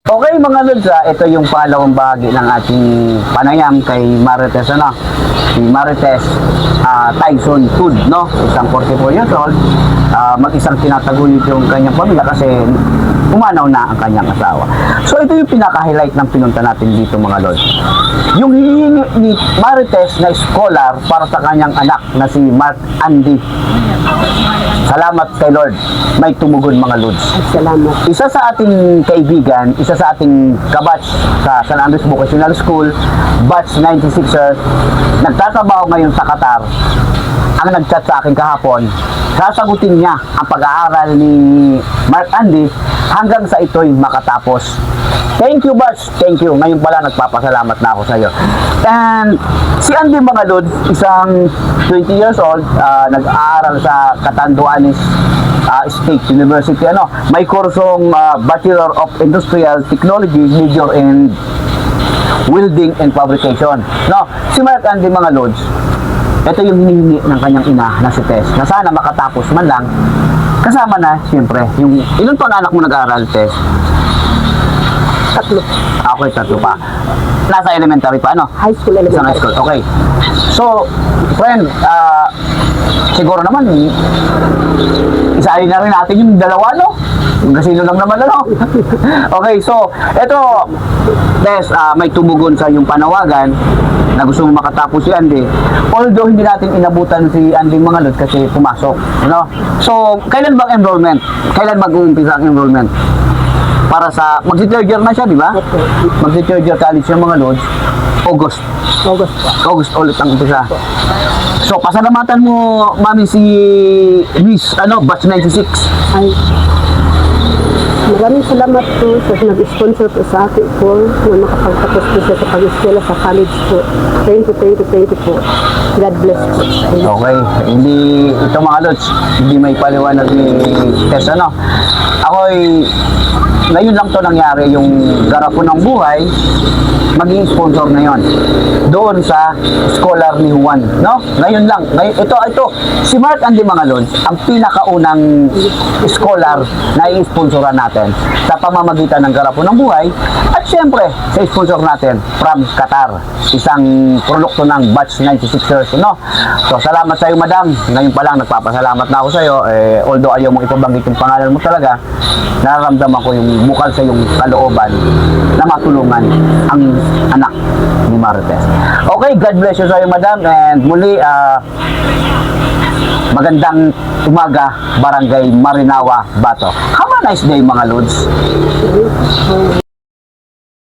Okay mga lods, ito yung pangalawang bahagi ng ating panayam kay Marites, si Marites Tyson Tud, isang 44 years old, mag-isang tinataguyod yung kanyang pamilya kasi umanaw na ang kanyang asawa. So ito yung pinaka-highlight ng pinunta natin dito mga lods. Yung hihingi ni Marites na scholar para sa kanyang anak na si Mark Andy. Salamat kay Lord, may tumugon mga lods. Salamat. Isa sa ating kaibigan, isa sa ating kabatch sa San Andres Vocational School, batch 96ers, nagtatrabaho ngayon sa Qatar, ang nagchat sa akin kahapon, sasagutin niya ang pag-aaral ni Mark Andy hanggang sa ito'y makatapos. Thank you, batch. Thank you. Ngayon pala nagpapasalamat na ako sa iyo. And si Andy mga lods, isang 20 years old, nag-aaral sa Catanduanes State University. May kursong Bachelor of Industrial Technology, major in Welding and Fabrication. Si Mark Andy mga lods, ito yung hinihingi ng kanyang ina na si Tess, na sana makatapos man lang. Kasama na, siyempre, yung ilan pang anak mo nag-aaral, Tess? 3. Okay, 3 pa. Nasa elementary pa, High school, elementary. Sa high school, okay. So, friend, siguro naman, isahin na rin natin yung dalawa, Gasino lang naman, Okay, so, eto, Tess, may tumugon sa yung panawagan na gusto mo makatapos si Andy. Although hindi natin inabutan si Andy mga lods kasi pumasok, So, kailan bang enrollment? Kailan mag-uumpisa ang enrollment? Para sa, magsi-third year na siya, di ba? Okay. Magsi-third year college yung mga lods, August August ulit ang umpisa. So, pasalamatan mo, mami, si Miss, batch 96. Ay, maraming salamat po sa nag-sponsor po sa akin po na makapagtapos po siya sa pag-eskwela sa college po. Thank you po. God bless po. Okay, hindi, ito mga lods, hindi may paliwanag ni Tess, Ako'y, ngayon lang to nangyari, yung garapon ng buhay, maging sponsor na yon doon sa scholar ni Juan, Ngayon lang, ito, si Mark Andy mga lods, ang pinakaunang scholar na i-sponsoran natin sa pamamagitan ng garapon ng buhay, at syempre, sa sponsor natin from Qatar, isang produkto ng batch 96ers, So, salamat sa iyo, madam. Ngayon pa lang, nagpapasalamat na ako sa iyo. Although ayaw mong ipabanggit yung pangalan mo talaga, nararamdaman ko yung bukal sa yung kalooban na matulungan ang anak ni Marites. Okay, God bless you sa iyo, madam. And muli, magandang umaga, Barangay Marinawa, Bato. Have a nice day, mga lods.